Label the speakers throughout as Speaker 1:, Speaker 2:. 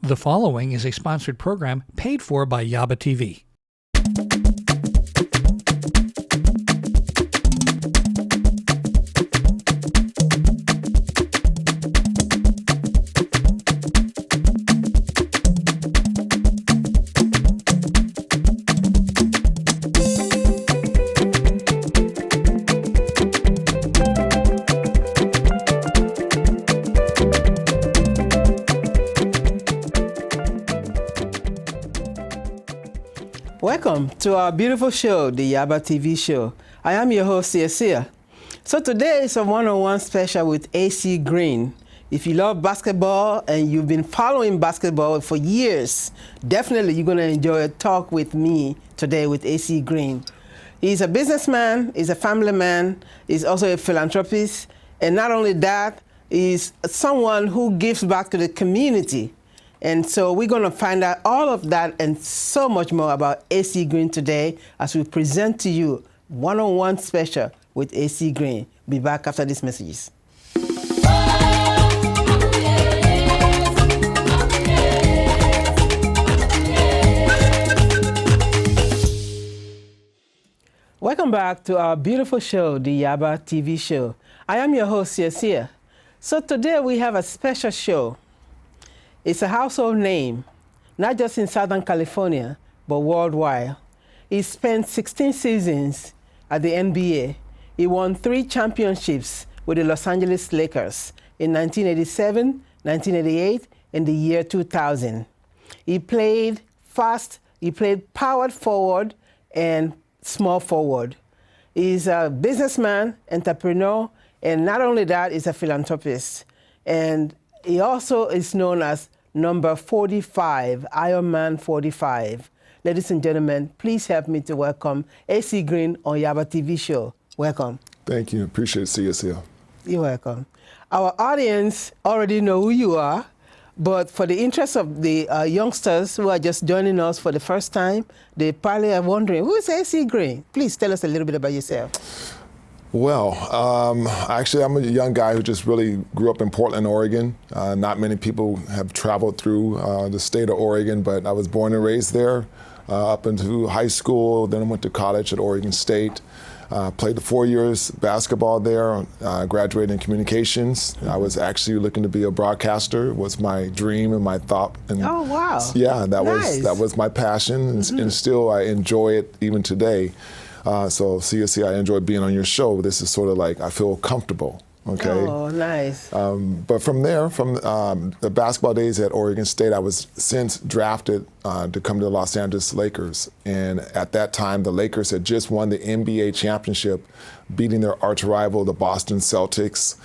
Speaker 1: The following is a sponsored program paid for by Yaba TV.
Speaker 2: Welcome to our beautiful show, the Yaba TV Show. I am your host, Sia Sia. So today is a one-on-one special with AC Green. If you love basketball and you've been following basketball for years, definitely you're going to enjoy a talk with me today with AC Green. He's a businessman, he's a family man, he's also a philanthropist, and not only that, he's someone who gives back to the community. And so we're going to find out all of that and so much more about AC Green today as we present to you one-on-one special with AC Green. Be back after these messages. Welcome back to our beautiful show, the Yaba TV Show. I am your host, Sia Sia. So today we have a special show. It's a household name, not just in Southern California, but worldwide. He spent 16 seasons at the NBA. He won 3 championships with the Los Angeles Lakers in 1987, 1988, and the year 2000. He played fast, he played power forward and small forward. He's a businessman, entrepreneur, and not only that, he's a philanthropist. And he also is known as number 45, Iron Man 45. Ladies and gentlemen, please help me to welcome AC Green on Yaba TV Show. Welcome.
Speaker 3: Thank you. Appreciate it, Sia Sia.
Speaker 2: You're welcome. Our audience already know who you are, but for the interest of the youngsters who are just joining us for the first time, they probably are wondering, who is AC Green? Please tell us a little bit about yourself.
Speaker 3: Well, actually, I'm a young guy who just really grew up in Portland, Oregon. Not many people have traveled through the state of Oregon, but I was born and raised there up into high school. Then I went to college at Oregon State. Played the 4 years basketball there, graduated in communications. I was actually looking to be a broadcaster, was my dream and my thought. And
Speaker 2: oh, wow.
Speaker 3: Yeah,
Speaker 2: Nice.
Speaker 3: that was my passion, and still I enjoy it even today. So Sia Sia, I enjoy being on your show. This is sort of like, I feel comfortable, okay?
Speaker 2: Oh, nice.
Speaker 3: But from there, from the basketball days at Oregon State, I was since drafted to come to the Los Angeles Lakers. And at that time, the Lakers had just won the NBA championship, beating their arch rival, the Boston Celtics,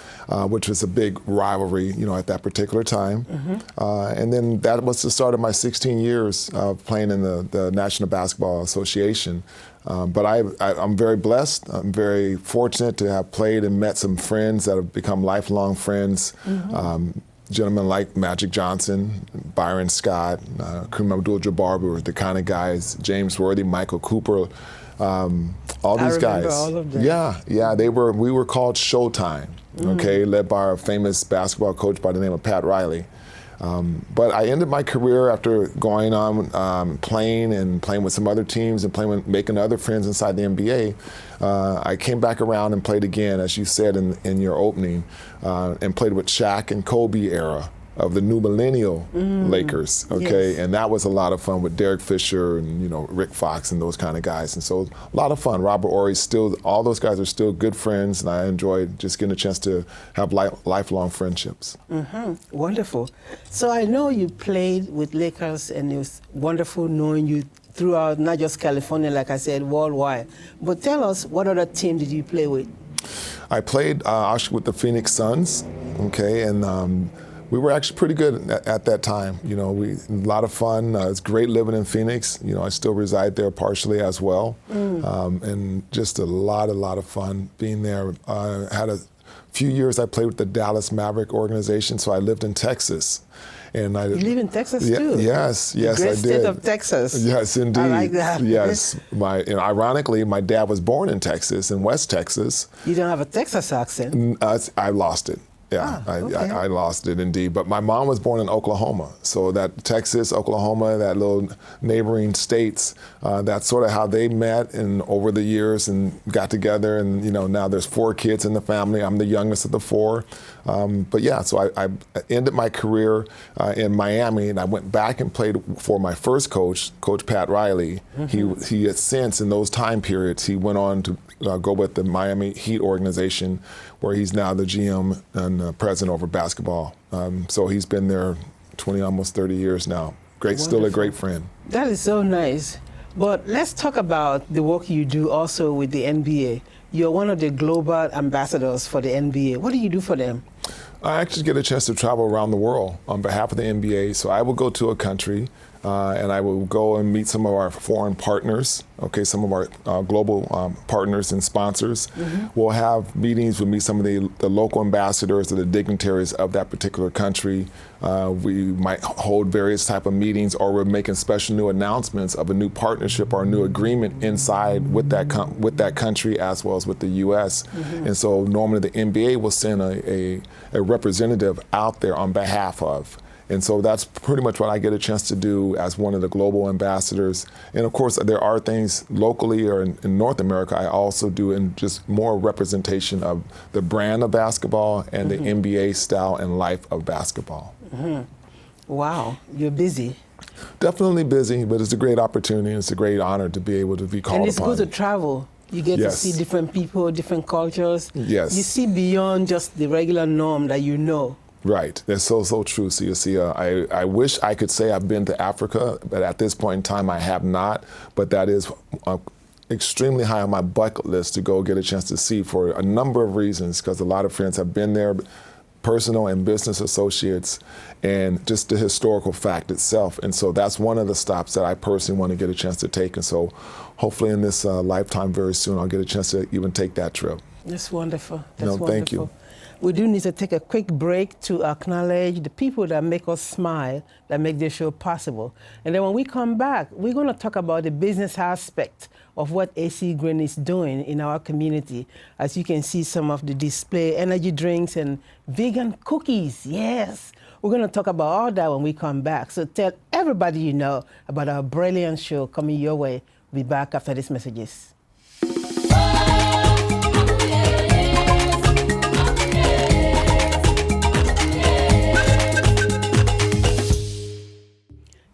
Speaker 3: which was a big rivalry, at that particular time. And then that was the start of my 16 years of playing in the National Basketball Association. But I'm very blessed. I'm very fortunate to have played and met some friends that have become lifelong friends. Gentlemen like Magic Johnson, Byron Scott, Kareem Abdul-Jabbar were the kind of guys, James Worthy, Michael Cooper, all these guys.
Speaker 2: All of them.
Speaker 3: Yeah, we were called Showtime, okay, led by our famous basketball coach by the name of Pat Riley. But I ended my career after going on playing with some other teams and making other friends inside the NBA. I came back around and played again, as you said in your opening, and played with Shaq and Kobe era of the new millennial Lakers, okay? Yes. And that was a lot of fun with Derek Fisher and, Rick Fox and those kind of guys. And so a lot of fun. Robert Horry, all those guys are still good friends, and I enjoyed just getting a chance to have lifelong friendships.
Speaker 2: Wonderful. So I know you played with Lakers, and it was wonderful knowing you throughout, not just California, like I said, worldwide. But tell us, what other team did you play with?
Speaker 3: I played actually with the Phoenix Suns, okay, and we were actually pretty good at that time. A lot of fun. It's great living in Phoenix. I still reside there partially as well. And just a lot of fun being there. I had a few years I played with the Dallas Maverick organization, so I lived in Texas. And you
Speaker 2: live in Texas too?
Speaker 3: Yes,
Speaker 2: Great
Speaker 3: I did.
Speaker 2: State of Texas.
Speaker 3: Yes, indeed.
Speaker 2: I like that.
Speaker 3: Yes, ironically, my dad was born in Texas, in West Texas.
Speaker 2: You don't have a Texas accent.
Speaker 3: I lost it. Yeah,
Speaker 2: okay.
Speaker 3: I lost it indeed. But my mom was born in Oklahoma. So that Texas, Oklahoma, that little neighboring states, that's sort of how they met and over the years and got together. And, now there's 4 kids in the family. I'm the youngest of the 4. But yeah, so I ended my career in Miami, and I went back and played for my first coach, Coach Pat Riley. He has since, in those time periods, he went on to go with the Miami Heat organization, where he's now the GM and president over basketball. So he's been there 20, almost 30 years now. Still a great friend.
Speaker 2: That is so nice. But let's talk about the work you do also with the NBA. You're one of the global ambassadors for the NBA. What do you do for them?
Speaker 3: I actually get a chance to travel around the world on behalf of the NBA. So I will go to a country and I will go and meet some of our foreign partners, some of our global partners and sponsors. We'll have meetings, we'll meet some of the local ambassadors or the dignitaries of that particular country. We might hold various type of meetings, or we're making special new announcements of a new partnership or a new agreement inside with that country as well as with the U.S. And so normally the NBA will send a representative out there on behalf of. And so that's pretty much what I get a chance to do as one of the global ambassadors. And of course, there are things locally or in North America I also do in just more representation of the brand of basketball and the NBA style and life of basketball.
Speaker 2: Wow, you're busy.
Speaker 3: Definitely busy, but it's a great opportunity and it's a great honor to be able to be called upon.
Speaker 2: And it's good to travel. You get to see different people, different cultures.
Speaker 3: Yes.
Speaker 2: You see beyond just the regular norm that you know.
Speaker 3: Right. That's so true, Sia Sia. I wish I could say I've been to Africa, but at this point in time I have not. But that is extremely high on my bucket list to go get a chance to see for a number of reasons, because a lot of friends have been there, personal and business associates, and just the historical fact itself. And so that's one of the stops that I personally want to get a chance to take. And so hopefully in this lifetime very soon I'll get a chance to even take that trip.
Speaker 2: That's wonderful. That's wonderful.
Speaker 3: Thank you.
Speaker 2: We do need to take a quick break to acknowledge the people that make us smile, that make this show possible. And then when we come back, we're going to talk about the business aspect of what AC Green is doing in our community. As you can see, some of the display, energy drinks and vegan cookies. Yes, we're going to talk about all that when we come back. So tell everybody you know about our brilliant show coming your way. We'll be back after these messages.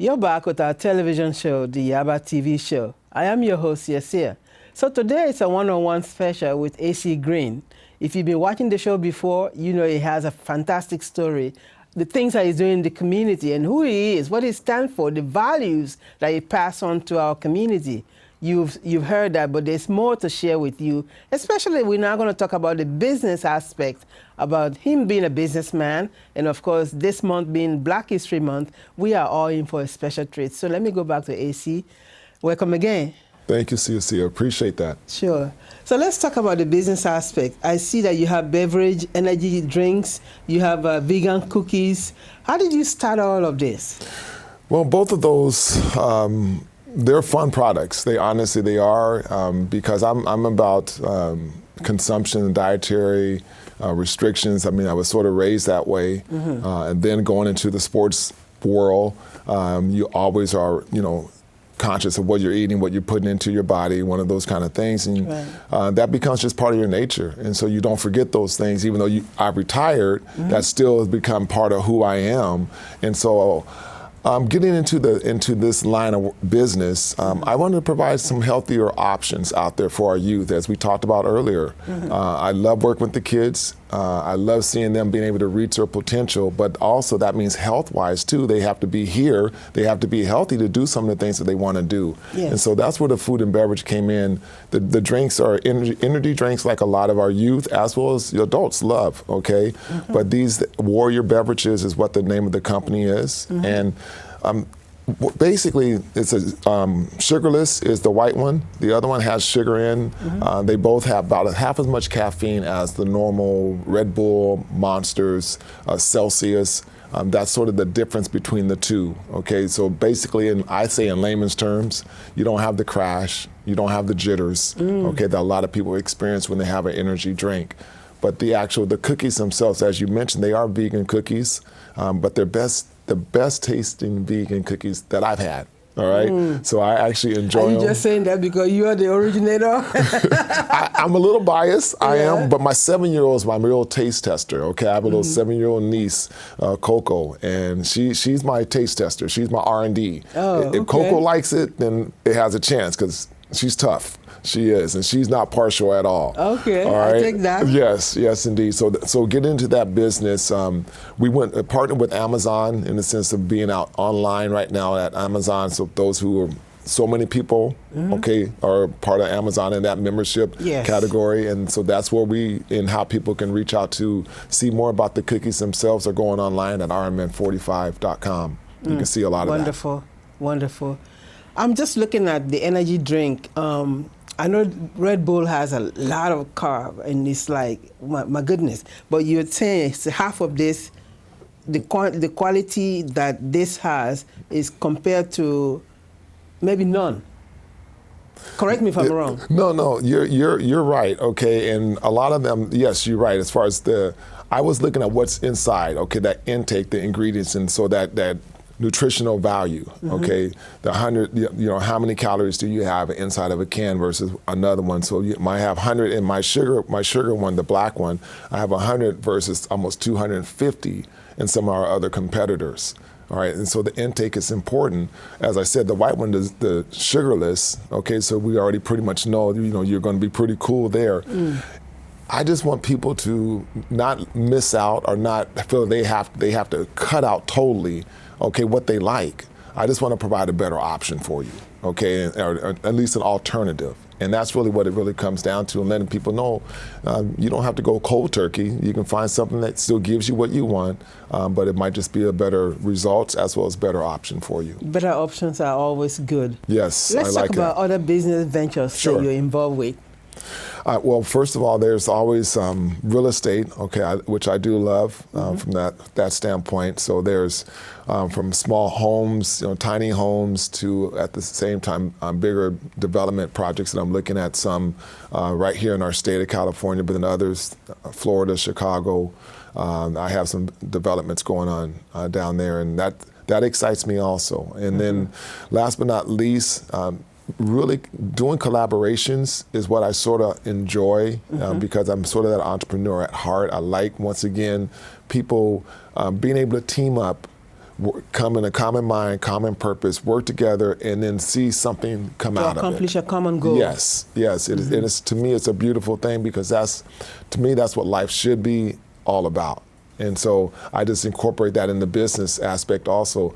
Speaker 2: You're back with our television show, the Yaba TV Show. I am your host, Sia Sia. So today it's a one-on-one special with AC Green. If you've been watching the show before, you know he has a fantastic story, the things that he's doing in the community and who he is, what he stands for, the values that he passed on to our community. You've heard that, but there's more to share with you. Especially, we're now going to talk about the business aspect, about him being a businessman, and of course, this month being Black History Month, we are all in for a special treat. So let me go back to AC. Welcome again.
Speaker 3: Thank you, Sia Sia. Appreciate that.
Speaker 2: Sure. So let's talk about the business aspect. I see that you have beverage, energy drinks, you have vegan cookies. How did you start all of this?
Speaker 3: Well, both of those, they're fun products. They are, because I'm about consumption and dietary restrictions. I mean, I was sort of raised that way. And then going into the sports world, you always are, conscious of what you're eating, what you're putting into your body, one of those kind of things. And that becomes just part of your nature. And so you don't forget those things, even though I've retired, that still has become part of who I am. And so getting into this line of business, I wanted to provide some healthier options out there for our youth, as we talked about earlier. I love working with the kids. I love seeing them being able to reach their potential, but also that means health-wise too. They have to be here. They have to be healthy to do some of the things that they want to do. Yes. And so that's where the food and beverage came in. The drinks are energy drinks like a lot of our youth as well as the adults love, okay? But these Warrior Beverages is what the name of the company is. And basically, it's a sugarless is the white one. The other one has sugar in. They both have about half as much caffeine as the normal Red Bull, Monsters, Celsius. That's sort of the difference between the two. Okay, so basically, I say in layman's terms, you don't have the crash, you don't have the jitters. Okay, that a lot of people experience when they have an energy drink. But the cookies themselves, as you mentioned, they are vegan cookies, but they're the best tasting vegan cookies that I've had. All right, so I actually enjoy them.
Speaker 2: Are you just saying that because you are the originator?
Speaker 3: I'm a little biased, I am, but my 7-year-old is my real taste tester, okay? I have a little 7-year-old niece, Coco, and she's my taste tester. She's my R&D.
Speaker 2: Oh,
Speaker 3: if Coco likes it, then it has a chance because she's tough. She is, and she's not partial at all.
Speaker 2: Okay,
Speaker 3: all right?
Speaker 2: I take that.
Speaker 3: Yes, indeed. So get into that business. We partnered with Amazon in the sense of being out online right now at Amazon. So those who are so many people, okay, are part of Amazon in that membership category, and so that's where how people can reach out to see more about the cookies themselves. Are going online at rmn45.com. You can see a lot of that.
Speaker 2: Wonderful. I'm just looking at the energy drink. I know Red Bull has a lot of carb, and it's like, my goodness. But you're saying it's half of this, the quality that this has is compared to maybe none. Correct me if I'm wrong.
Speaker 3: No, you're right. Okay, and a lot of them, yes, you're right. As far as I was looking at what's inside. Okay, that intake, the ingredients, and so that nutritional value, okay? The 100, how many calories do you have inside of a can versus another one? So you might have 100 in my sugar one, the black one, I have 100 versus almost 250 in some of our other competitors. All right, and so the intake is important. As I said, the white one is the sugarless, okay? So we already pretty much know, you're gonna be pretty cool there. I just want people to not miss out or not feel they have to cut out totally, okay, what they like. I just want to provide a better option for you, okay, or at least an alternative. And that's really what it really comes down to, and letting people know you don't have to go cold turkey. You can find something that still gives you what you want, but it might just be a better results as well as better option for you.
Speaker 2: Better options are always good.
Speaker 3: Yes,
Speaker 2: Let's
Speaker 3: I like
Speaker 2: talk about other business ventures that you're involved with.
Speaker 3: Well, first of all, there's always real estate, okay, which I do love from that standpoint. So there's from small homes, tiny homes, to at the same time bigger development projects that I'm looking at. Some right here in our state of California, but then others, Florida, Chicago. I have some developments going on down there, and that excites me also. And then, last but not least, really doing collaborations is what I sort of enjoy because I'm sort of that entrepreneur at heart. I like, once again, people being able to team up, come in a common mind, common purpose, work together, and then see something come out of it.
Speaker 2: Accomplish a common goal.
Speaker 3: Yes. It is, and to me, it's a beautiful thing because that's what life should be all about. And so I just incorporate that in the business aspect also.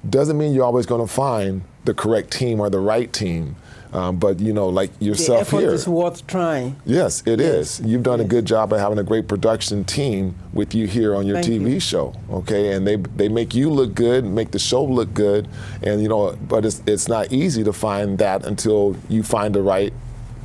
Speaker 3: Doesn't mean you're always going to find the correct team or the right team, but like yourself here.
Speaker 2: The effort is worth trying.
Speaker 3: Yes, it is. You've done a good job of having a great production team with you here on your TV show, okay? And they make you look good, make the show look good, and but it's not easy to find that until you find the right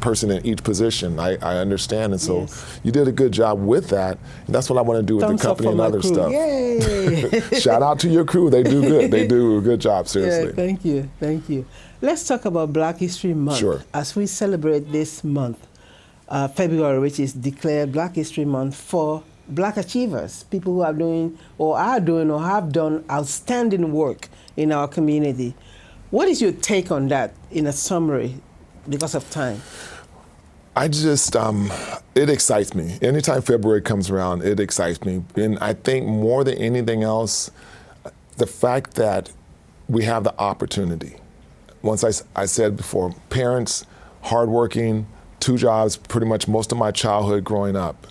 Speaker 3: person in each position. I understand, and so you did a good job with that, and that's what I want to do with the company and other stuff.
Speaker 2: Yay!
Speaker 3: Shout out to your crew. They do good. They do a good job, seriously.
Speaker 2: Yeah, thank you. Let's talk about Black History Month.
Speaker 3: Sure.
Speaker 2: As we celebrate this month, February, which is declared Black History Month for Black achievers, people who are doing or have done outstanding work in our community. What is your take on that in a summary, because of time?
Speaker 3: I just, it excites me. Anytime February comes around, it excites me. And I think more than anything else, the fact that we have the opportunity. Once I said before, parents, hardworking, 2 jobs, pretty much most of my childhood growing up,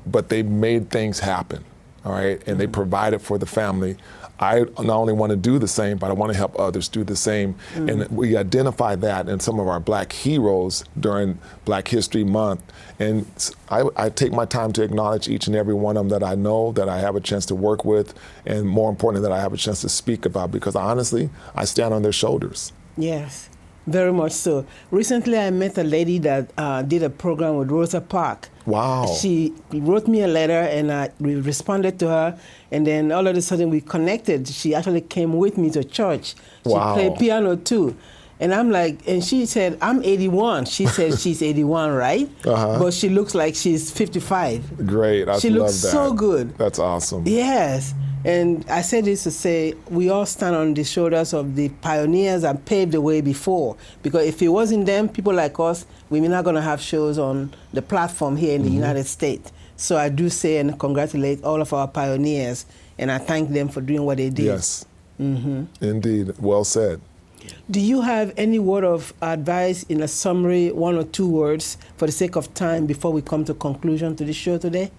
Speaker 3: but they made things happen, all right? And they provided for the family. I not only want to do the same, but I want to help others do the same. And we identify that in some of our Black heroes during Black History Month. And I take my time to acknowledge each and every one of them that I know, that I have a chance to work with, and more importantly, that I have a chance to speak about, because honestly, I stand on their shoulders.
Speaker 2: Yes, very much so. Recently, I met a lady that did a program with Rosa Parks.
Speaker 3: Wow.
Speaker 2: She wrote me a letter, and we responded to her, and then all of a sudden we connected. She actually came with me to church. She played piano too. And I'm like, and she said, I'm 81. She said she's 81, right? But she looks like she's 55.
Speaker 3: Great.
Speaker 2: She looks so good.
Speaker 3: That's awesome.
Speaker 2: Yes. And I said this to say, we all stand on the shoulders of the pioneers and paved the way before. Because if it wasn't them, people like us, we're not going to have shows on the platform here in the United States. So I do say and congratulate all of our pioneers, and I thank them for doing what they did.
Speaker 3: Yes. Indeed. Well said.
Speaker 2: Do you have any word of advice in a summary, 1 or 2 words, for the sake of time before we come to conclusion to the show today?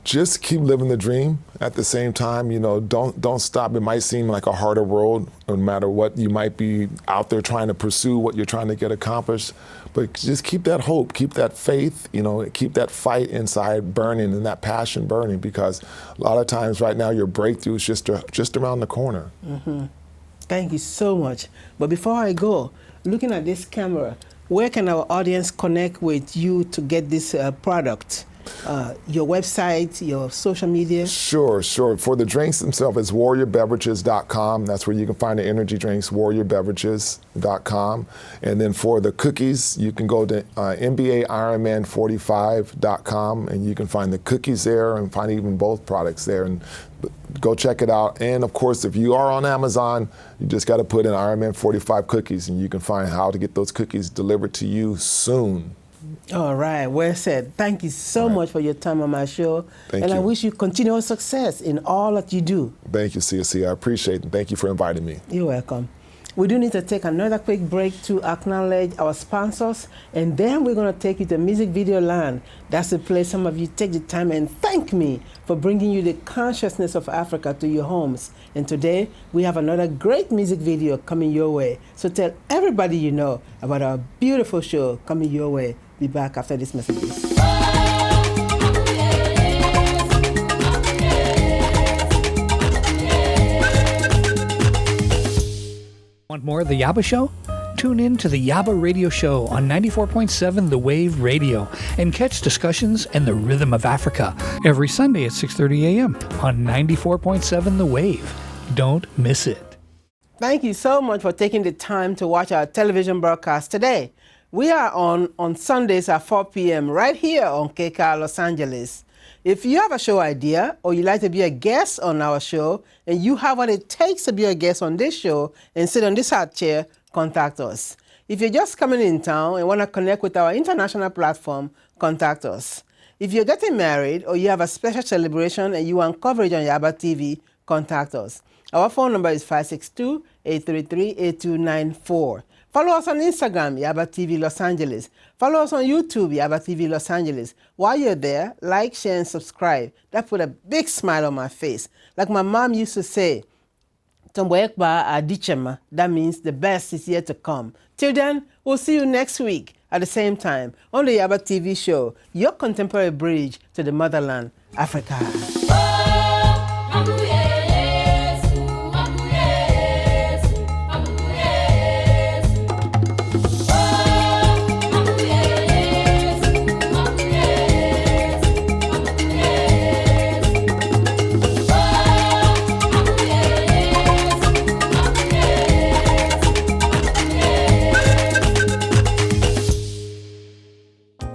Speaker 3: Just keep living the dream. At the same time, don't stop. It might seem like a harder road, no matter what you might be out there trying to pursue, what you're trying to get accomplished. But just keep that hope, keep that faith, keep that fight inside burning and that passion burning, because a lot of times right now your breakthrough is just around the corner.
Speaker 2: Thank you so much. But before I go, looking at this camera, where can our audience connect with you to get this product? Your website, your social media?
Speaker 3: Sure. For the drinks themselves, it's warriorbeverages.com. That's where you can find the energy drinks, warriorbeverages.com. And then for the cookies, you can go to NBAIronman45.com, and you can find the cookies there and find even both products there. And go check it out. And of course, if you are on Amazon, you just got to put in Ironman 45 cookies, and you can find how to get those cookies delivered to you soon.
Speaker 2: All right, well said. Thank you so much for your time on my show.
Speaker 3: Thank
Speaker 2: you.
Speaker 3: I
Speaker 2: wish you continual success in all that you do.
Speaker 3: Thank you, Sia Sia. I appreciate it. Thank you for inviting me.
Speaker 2: You're welcome. We do need to take another quick break to acknowledge our sponsors, and then we're going to take you to Music Video Land. That's the place some of you take the time and thank me for bringing you the consciousness of Africa to your homes. And today, we have another great music video coming your way. So tell everybody you know about our beautiful show coming your way. Be back after these messages.
Speaker 1: Want more of The Yaba Show? Tune in to the Yaba Radio Show on 94.7 The Wave Radio and catch discussions and the rhythm of Africa every Sunday at 6:30 a.m. on 94.7 The Wave. Don't miss it.
Speaker 2: Thank you so much for taking the time to watch our television broadcast today. We are on Sundays at 4 p.m. right here on KCAL Los Angeles. If you have a show idea or you'd like to be a guest on our show and you have what it takes to be a guest on this show and sit on this hot chair, contact us. If you're just coming in town and want to connect with our international platform, contact us. If you're getting married or you have a special celebration and you want coverage on Yaba TV, contact us. Our phone number is 562-833-8294. Follow us on Instagram, Yaba TV Los Angeles. Follow us on YouTube, Yaba TV Los Angeles. While you're there, like, share, and subscribe. That put a big smile on my face. Like my mom used to say, Tomboekba adichema. That means the best is yet to come. Till then, we'll see you next week at the same time on the Yaba TV Show, your contemporary bridge to the motherland, Africa.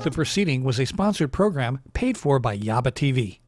Speaker 1: The proceeding was a sponsored program paid for by Yaba TV.